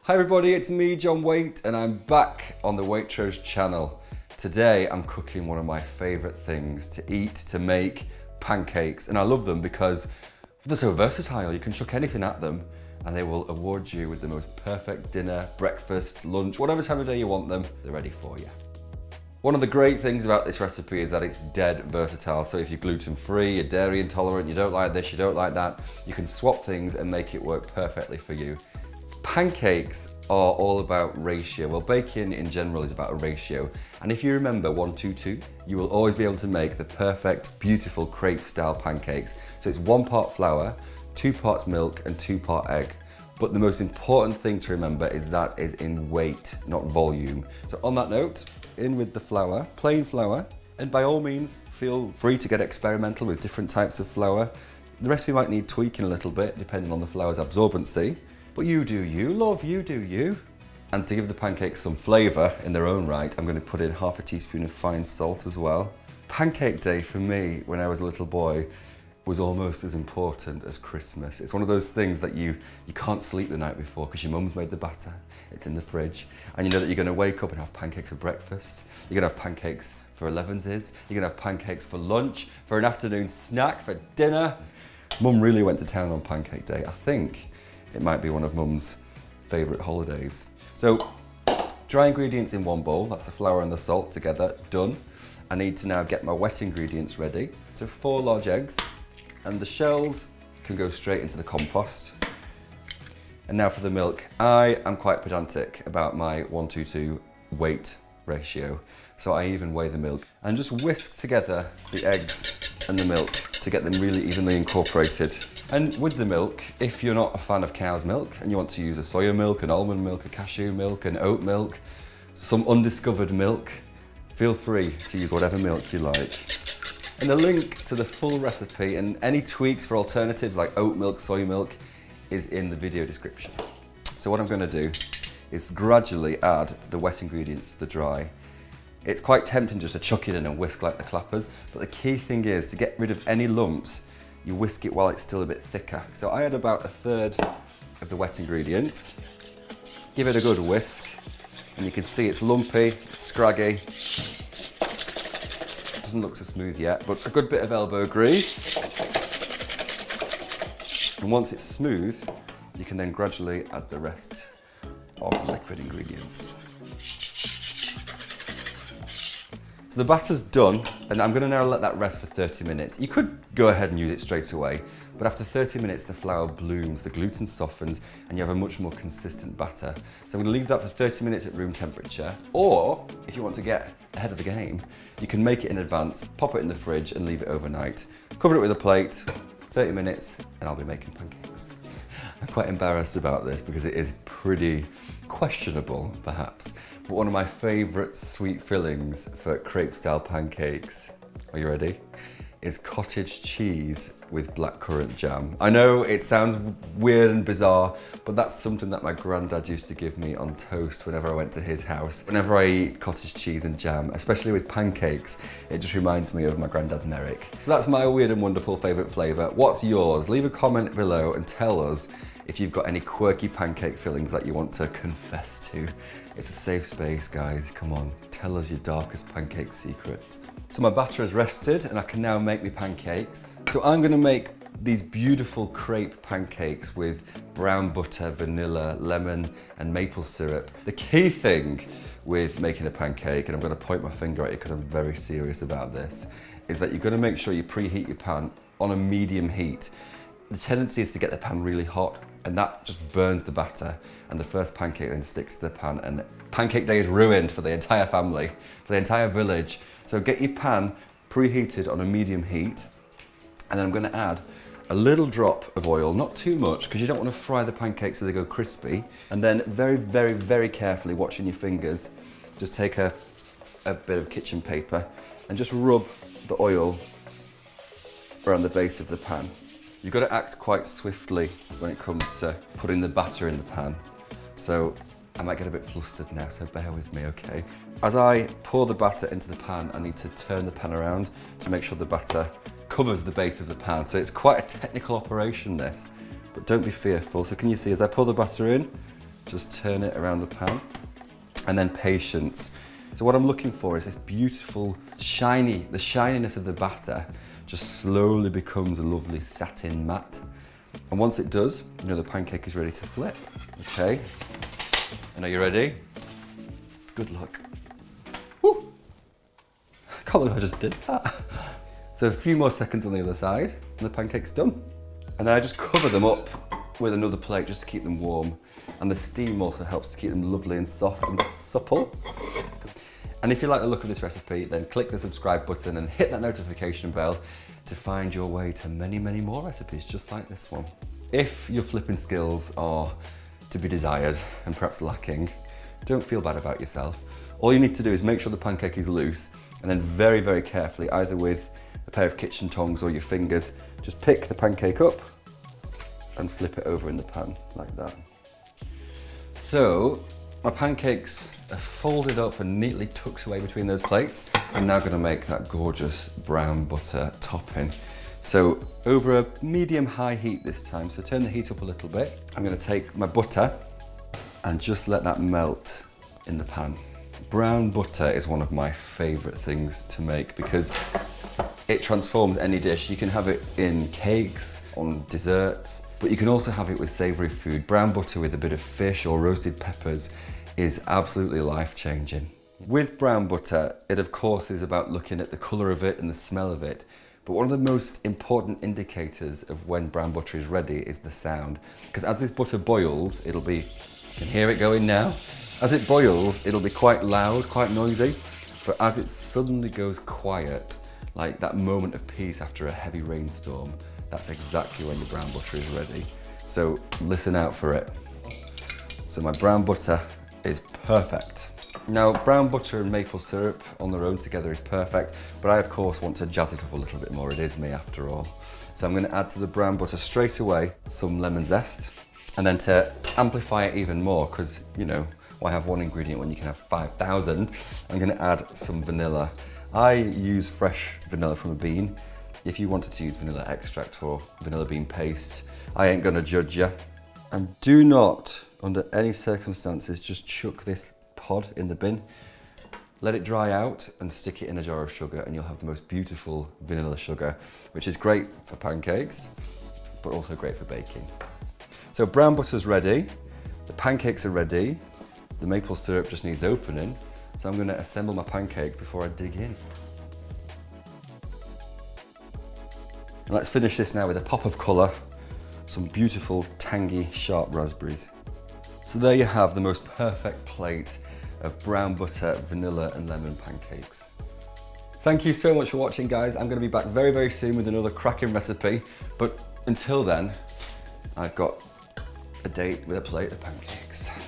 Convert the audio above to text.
Hi everybody, it's me, John Whaite, and I'm back on the Waitrose channel. Today I'm cooking one of my favourite things to eat, to make, pancakes. And I love them because they're so versatile. You can chuck anything at them and they will award you with the most perfect dinner, breakfast, lunch, whatever time of day you want them, they're ready for you. One of the great things about this recipe is that it's dead versatile. So if you're gluten-free, you're dairy intolerant, you don't like this, you don't like that, you can swap things and make it work perfectly for you. Pancakes are all about ratio. Well, baking in general is about a ratio. And if you remember 1-2-2, you will always be able to make the perfect, beautiful crepe style pancakes. So it's 1 part flour, 2 parts milk and 2 part egg. But the most important thing to remember is that is in weight, not volume. So on that note, in with the flour, plain flour. And by all means, feel free to get experimental with different types of flour. The recipe might need tweaking a little bit depending on the flour's absorbency. But you do you, love, you do you. And to give the pancakes some flavour in their own right, I'm going to put in ½ teaspoon of fine salt as well. Pancake day for me, when I was a little boy, was almost as important as Christmas. It's one of those things that you can't sleep the night before because your mum's made the batter, it's in the fridge, and you know that you're going to wake up and have pancakes for breakfast, you're going to have pancakes for 11s, you're going to have pancakes for lunch, for an afternoon snack, for dinner. Mum really went to town on Pancake Day. I think it might be one of Mum's favourite holidays. So, dry ingredients in one bowl, that's the flour and the salt together, done. I need to now get my wet ingredients ready. So 4 large eggs, and the shells can go straight into the compost. And now for the milk. I am quite pedantic about my 1-2-2 weight ratio, so I even weigh the milk. And just whisk together the eggs and the milk to get them really evenly incorporated. And with the milk, if you're not a fan of cow's milk and you want to use a soya milk, an almond milk, a cashew milk, an oat milk, some undiscovered milk, feel free to use whatever milk you like. And the link to the full recipe and any tweaks for alternatives like oat milk, soy milk is in the video description. So what I'm going to do is gradually add the wet ingredients to the dry. It's quite tempting just to chuck it in and whisk like the clappers, but the key thing is to get rid of any lumps, you whisk it while it's still a bit thicker. So I add about 1/3 of the wet ingredients, give it a good whisk, and you can see it's lumpy, it's scraggy. It doesn't look so smooth yet, but a good bit of elbow grease. And once it's smooth, you can then gradually add the rest of the liquid ingredients. So the batter's done, and I'm going to now let that rest for 30 minutes. You could go ahead and use it straight away, but after 30 minutes the flour blooms, the gluten softens, and you have a much more consistent batter. So I'm going to leave that for 30 minutes at room temperature, or if you want to get ahead of the game, you can make it in advance, pop it in the fridge and leave it overnight. Cover it with a plate, 30 minutes, and I'll be making pancakes. I'm quite embarrassed about this because it is pretty questionable, perhaps, but one of my favourite sweet fillings for crepe style pancakes, are you ready? Is cottage cheese with blackcurrant jam. I know it sounds weird and bizarre, but that's something that my granddad used to give me on toast whenever I went to his house. Whenever I eat cottage cheese and jam, especially with pancakes, it just reminds me of my granddad Merrick. So that's my weird and wonderful favourite flavour. What's yours? Leave a comment below and tell us if you've got any quirky pancake fillings that you want to confess to. It's a safe space, guys. Come on, tell us your darkest pancake secrets. So my batter has rested and I can now make my pancakes. So I'm gonna make these beautiful crepe pancakes with brown butter, vanilla, lemon, and maple syrup. The key thing with making a pancake, and I'm gonna point my finger at you because I'm very serious about this, is that you're gonna make sure you preheat your pan on a medium heat. The tendency is to get the pan really hot, and that just burns the batter, and the first pancake then sticks to the pan, and pancake day is ruined for the entire family, for the entire village. So get your pan preheated on a medium heat, and then I'm going to add a little drop of oil, not too much, because you don't want to fry the pancakes so they go crispy. And then very, very, very carefully, watching your fingers, just take a bit of kitchen paper and just rub the oil around the base of the pan. You've got to act quite swiftly when it comes to putting the batter in the pan. So I might get a bit flustered now, so bear with me, okay? As I pour the batter into the pan, I need to turn the pan around to make sure the batter covers the base of the pan. So it's quite a technical operation, this, but don't be fearful. So can you see, as I pour the batter in, Just turn it around the pan. And then patience. So what I'm looking for is this beautiful, the shininess of the batter just slowly becomes a lovely satin matte. And once it does, you know the pancake is ready to flip. Okay, and are you ready? Good luck. Woo! I can't believe I just did that. So a few more seconds on the other side and the pancake's done. And then I just cover them up with another plate just to keep them warm. And the steam also helps to keep them lovely and soft and supple. And if you like the look of this recipe, then click the subscribe button and hit that notification bell to find your way to many, many more recipes just like this one. If your flipping skills are to be desired and perhaps lacking, don't feel bad about yourself. All you need to do is make sure the pancake is loose and then very, very carefully, either with a pair of kitchen tongs or your fingers, just pick the pancake up and flip it over in the pan like that. So my pancakes are folded up and neatly tucked away between those plates. I'm now gonna make that gorgeous brown butter topping. So over a medium-high heat this time, so turn the heat up a little bit. I'm gonna take my butter and just let that melt in the pan. Brown butter is one of my favorite things to make because it transforms any dish. You can have it in cakes, on desserts, but you can also have it with savory food. Brown butter with a bit of fish or roasted peppers is absolutely life-changing. With brown butter, it of course is about looking at the colour of it and the smell of it. But one of the most important indicators of when brown butter is ready is the sound. Because as this butter boils, it'll be, you can hear it going now. As it boils, it'll be quite loud, quite noisy. But as it suddenly goes quiet, like that moment of peace after a heavy rainstorm, that's exactly when your brown butter is ready. So listen out for it. So my brown butter is perfect. Now, brown butter and maple syrup on their own together is perfect, but I of course want to jazz it up a little bit more. It is me after all. So I'm going to add to the brown butter straight away some lemon zest, and then to amplify it even more, because you know, why have one ingredient when you can have 5,000, I'm going to add some vanilla. I use fresh vanilla from a bean. If you wanted to use vanilla extract or vanilla bean paste, I ain't gonna judge you. And do not, under any circumstances, just chuck this pod in the bin. Let it dry out and stick it in a jar of sugar and you'll have the most beautiful vanilla sugar, which is great for pancakes, but also great for baking. So brown butter's ready, the pancakes are ready, the maple syrup just needs opening. So I'm going to assemble my pancake before I dig in. And let's finish this now with a pop of colour, some beautiful tangy sharp raspberries. So there you have the most perfect plate of brown butter, vanilla and lemon pancakes. Thank you so much for watching, guys. I'm going to be back very, very soon with another cracking recipe. But until then, I've got a date with a plate of pancakes.